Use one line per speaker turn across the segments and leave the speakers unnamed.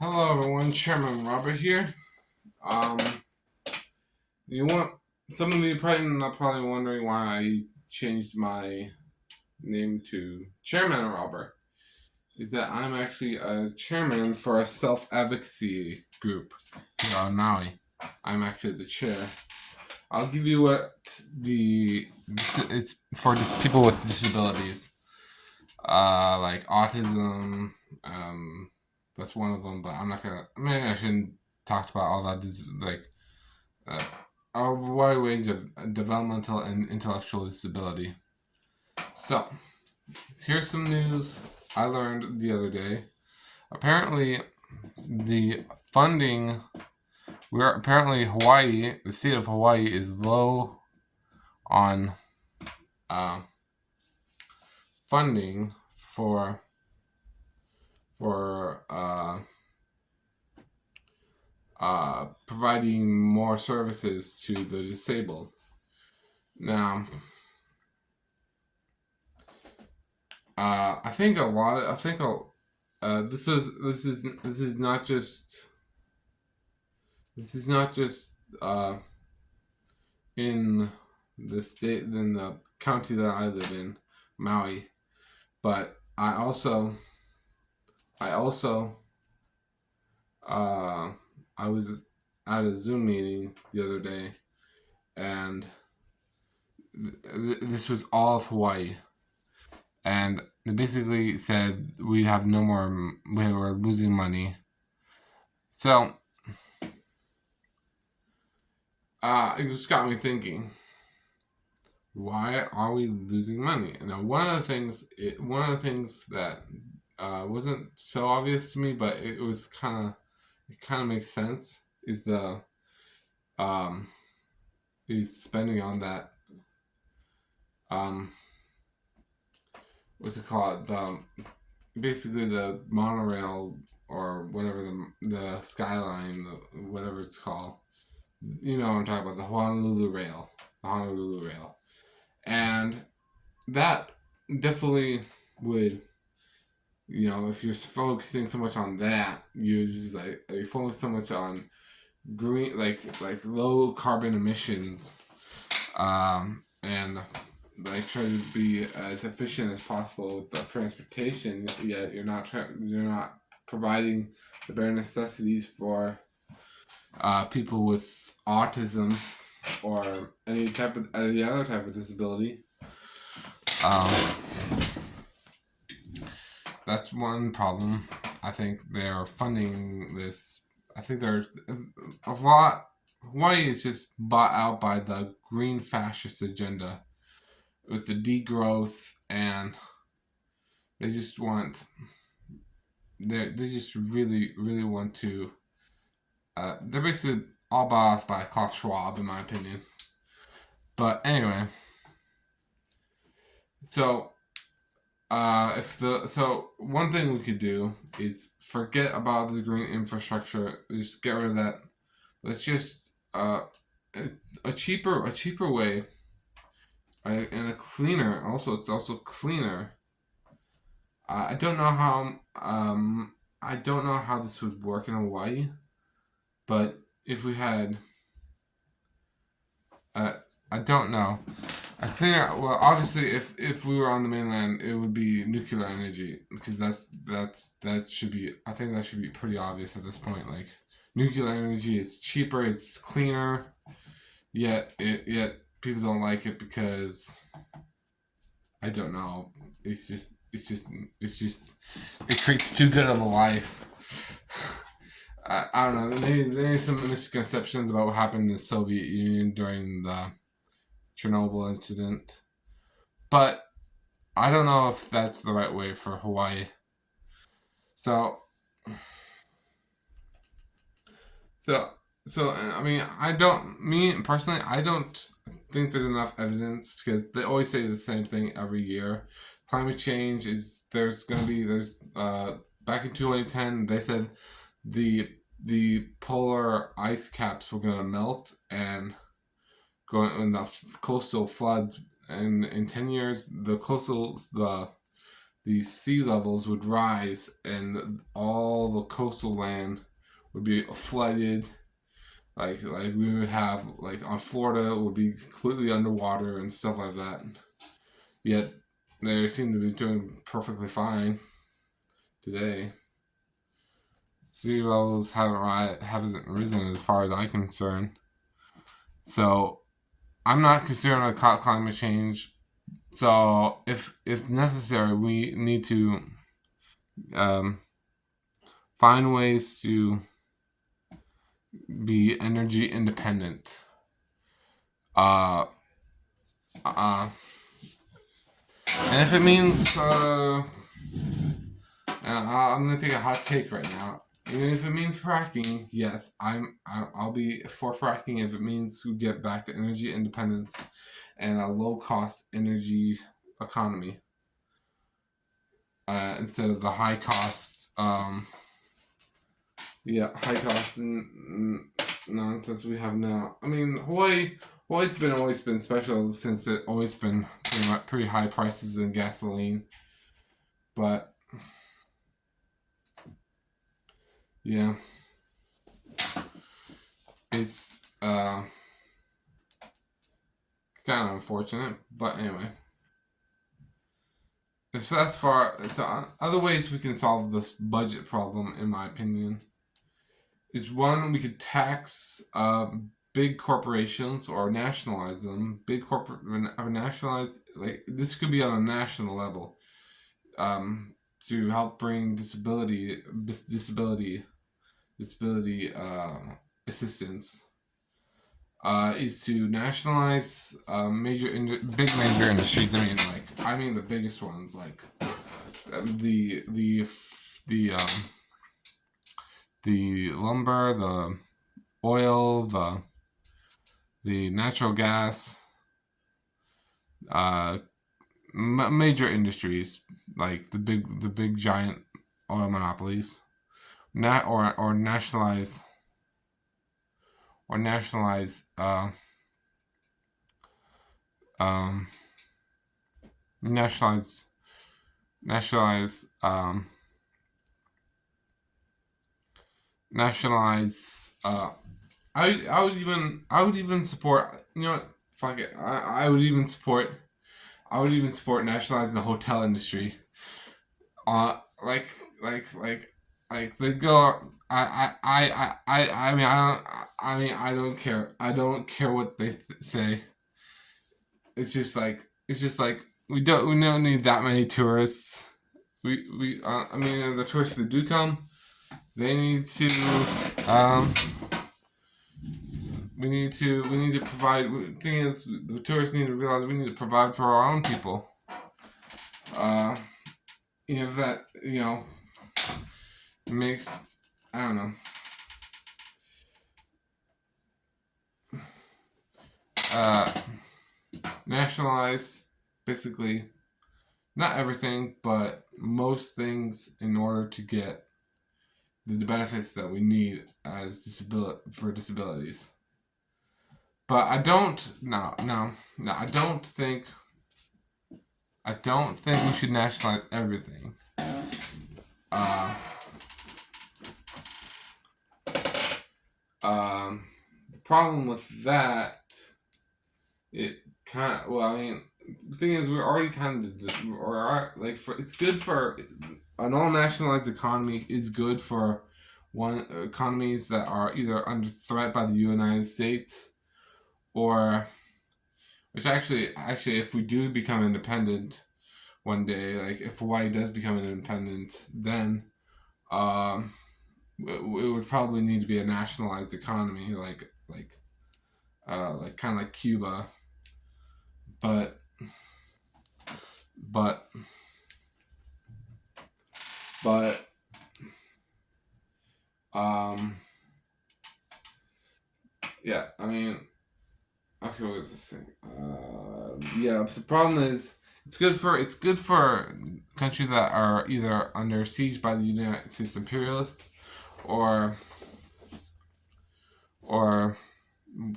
Hello everyone, Chairman Robert here. Um, you want some of you probably wondering why I changed my name to Chairman Robert. Is that I'm actually a chairman for a self-advocacy group here on Maui. I'm actually the chair. I'll give you what it's for people with disabilities, like autism. That's one of them, but I'm not gonna. Maybe I shouldn't talk about all that. Like uh, a wide range of developmental and intellectual disability. So, here's some news I learned the other day. Apparently, the funding, apparently Hawaii, the state of Hawaii, is low on uh, funding for providing more services to the disabled. Now, I think a lot. I think this is not just in the state in the county that I live in, Maui, but I also uh, I was at a Zoom meeting the other day, and this was all of Hawaii, and they basically said we have no more. We were losing money, so it just got me thinking. Why are we losing money? Now, one of the things that wasn't so obvious to me, but it kind of makes sense, is the um, is spending on that um, what's it called? The basically the monorail or whatever the skyline, whatever it's called. You know what I'm talking about, the Honolulu Rail, and that definitely would, if you're focusing so much on that, you focus so much on green, like low carbon emissions, and like try to be as efficient as possible with the transportation. Yet you're not providing the bare necessities for people with autism or any other type of disability. Um, that's one problem. I think they're funding this. I think they're a lot. Hawaii is just bought out by the green fascist agenda with the degrowth, and they just want. They just really want to. They're basically all bought off by Klaus Schwab, in my opinion. But anyway, so one thing we could do is forget about the green infrastructure. Just get rid of that. Let's just a cheaper way, and a cleaner. Also, it's also cleaner. I don't know how this would work in Hawaii, but if we had, uh, I don't know. A cleaner. Well, obviously, if we were on the mainland, it would be nuclear energy, because that should be. I think that should be pretty obvious at this point. Like, nuclear energy is cheaper, it's cleaner. Yet people don't like it because I don't know. It creates too good of a life. I don't know. Maybe some misconceptions about what happened in the Soviet Union during the Chernobyl incident, but I don't know if that's the right way for Hawaii. So, so, I mean, me personally, I don't think there's enough evidence, because they always say the same thing every year. Climate change is, back in 2010, they said the polar ice caps were going to melt and going in the coastal flood, and in 10 years the the sea levels would rise and all the coastal land would be flooded. Like we would have like on Florida, it would be completely underwater and stuff like that. Yet they seem to be doing perfectly fine today. Sea levels haven't risen as far as I'm concerned. So I'm not concerned with climate change. So if necessary, we need to um, find ways to be energy independent. Uh, uh, and if it means, and I'm gonna take a hot take right now. Even if it means fracking, yes, I'll be for fracking if it means we get back to energy independence and a low cost energy economy instead of the high cost high cost nonsense we have now. I mean, Hawaii's always been special since it always been pretty high prices in gasoline, but yeah, it's kind of unfortunate. But anyway, that's far. So other ways we can solve this budget problem, in my opinion, is one, we could tax big corporations or nationalize them. Big corporate nationalized, like this could be on a national level, to help bring disability assistance. Is to nationalize big major industries. I mean the biggest ones, like the the lumber, the oil, the natural gas, major industries like the big giant oil monopolies, or nationalize or nationalize nationalize nationalize nationalize I would even support, you know what, fuck it, I would even support nationalizing the hotel industry. Uh, like they go. I mean, I don't care what they say. It's just like we don't need that many tourists. I mean, the tourists that do come, they need to um we need to provide. Thing is, the tourists need to realize we need to provide for our own people. Uh, that makes, I don't know. Uh, Nationalize basically not everything, but most things in order to get the benefits that we need as disabilities. But I don't. No. I don't think we should nationalize everything. Uh, the problem with that, it kind of, well, I mean, the thing is, we're already kind of, it's good for, an all nationalized economy is good for economies that are either under threat by the United States, or, which actually, if we do become independent one day, like if Hawaii does become independent, then it would probably need to be a nationalized economy, like kind of like Cuba, but but but yeah, I mean, okay, what was this thing? Yeah, the problem is it's good for countries that are either under siege by the United States imperialists, or or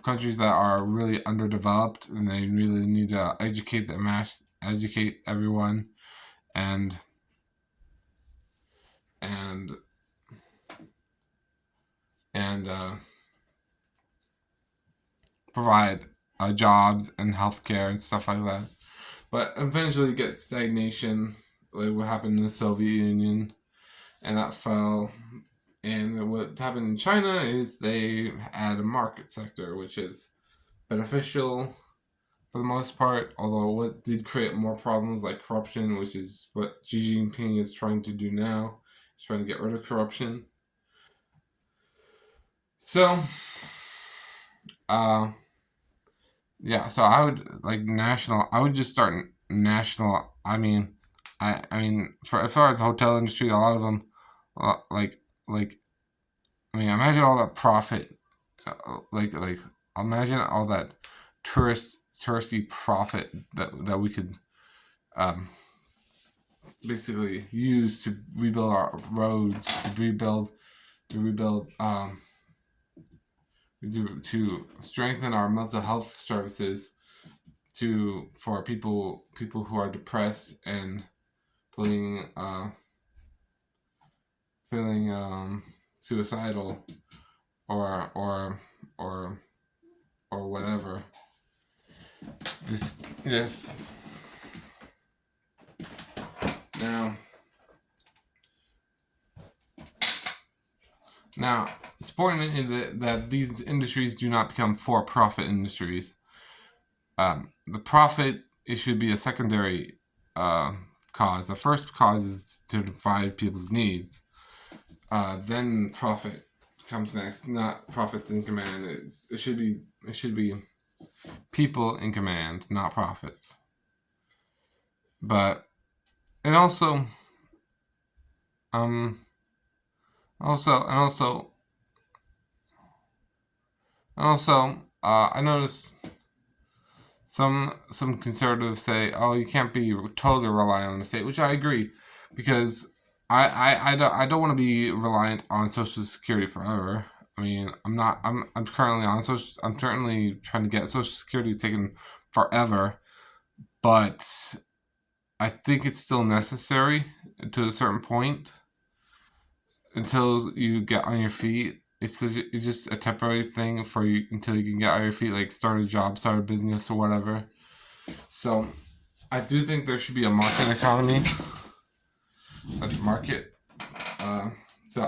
countries that are really underdeveloped and they really need to educate everyone, and and and provide jobs and healthcare and stuff like that. But eventually get stagnation, like what happened in the Soviet Union, and that fell. And what happened in China is they had a market sector, which is beneficial for the most part, although what did create more problems like corruption, which is what Xi Jinping is trying to do now. He's trying to get rid of corruption. So, uh, yeah, so I would like national. I would just start national. I mean, for as far as the hotel industry, a lot of them, like like I mean, imagine all that profit, like imagine all that touristy profit that we could um basically use to rebuild our roads, to rebuild to strengthen our mental health services for people who are depressed and feeling suicidal or or or or whatever. Just now now it's important that these industries do not become for-profit industries. The profit, it should be a secondary cause. The first cause is to provide people's needs. Then profit comes next. Not profits in command. It should be people in command, not profits. But and um also I noticed some conservatives say, "Oh, you can't be totally reliant on the state," which I agree, because I don't want to be reliant on Social Security forever. I mean, I'm not. I'm currently on social. I'm currently trying to get Social Security taken forever, but I think it's still necessary to a certain point until you get on your feet. It's just a temporary thing for you until you can get on your feet, like start a job, start a business, or whatever. So I do think there should be a market economy, a market. So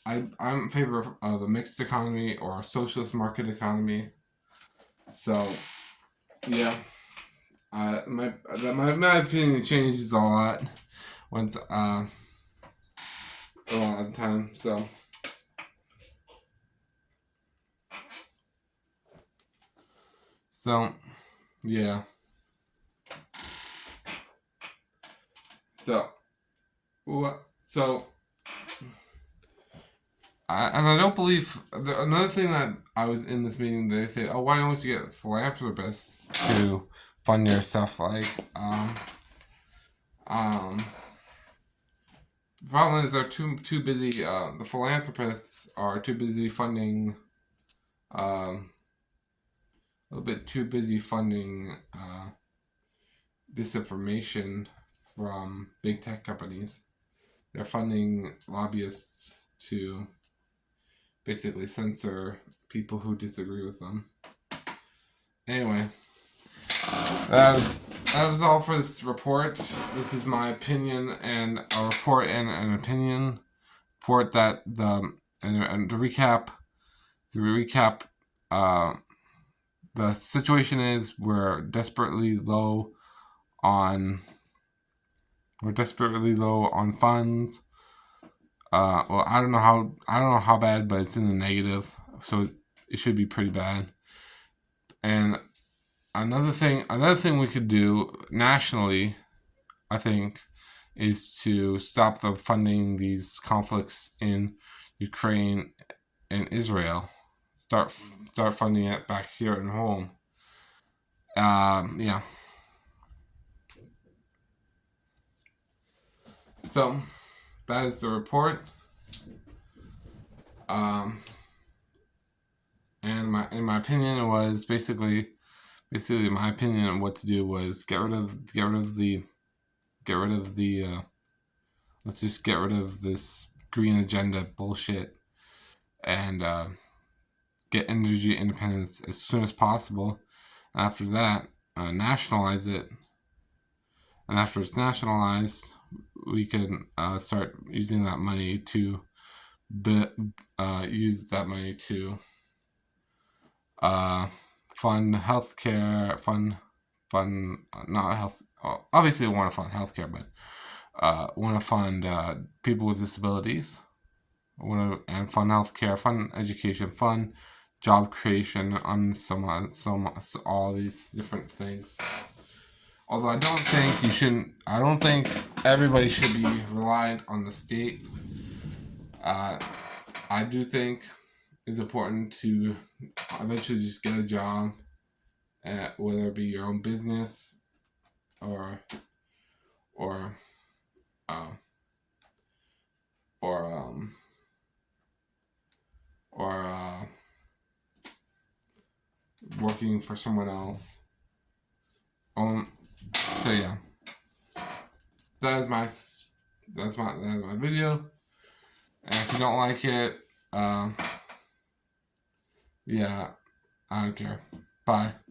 I'm in favor of a mixed economy or a socialist market economy. So yeah, my opinion changes a lot once a lot of time. So yeah. So what? So I don't believe another thing that I was in this meeting. They said, "Oh, why don't you get philanthropists to fund your stuff?" Like, um, the problem is they're too busy. The philanthropists are too busy funding. A little bit too busy funding disinformation from big tech companies. They're funding lobbyists to basically censor people who disagree with them. Anyway, that was all for this report. This is my opinion and a report and an opinion report that and to recap, the situation is on we're desperately low on funds. Well, I don't know how bad, but it's in the negative, so it should be pretty bad. And another thing we could do nationally, I think, is to stop the funding these conflicts in Ukraine and Israel. Start funding it back here at home. Yeah. So that is the report. And my opinion was basically my opinion on what to do was get rid of the let's just get rid of this green agenda bullshit and get energy independence as soon as possible. And after that, nationalize it. And after it's nationalized, we can start using that money to use that money to fund healthcare, not health. Obviously, we want to fund healthcare, but want to fund people with disabilities. And fund healthcare, fund education, fund job creation on all these different things. Although I don't think you shouldn't. I don't think everybody should be reliant on the state. I do think it's important to eventually just get a job, whether it be your own business or or uh, or or working for someone else. So yeah, that is my that is my video. And if you don't like it, yeah, I don't care. Bye.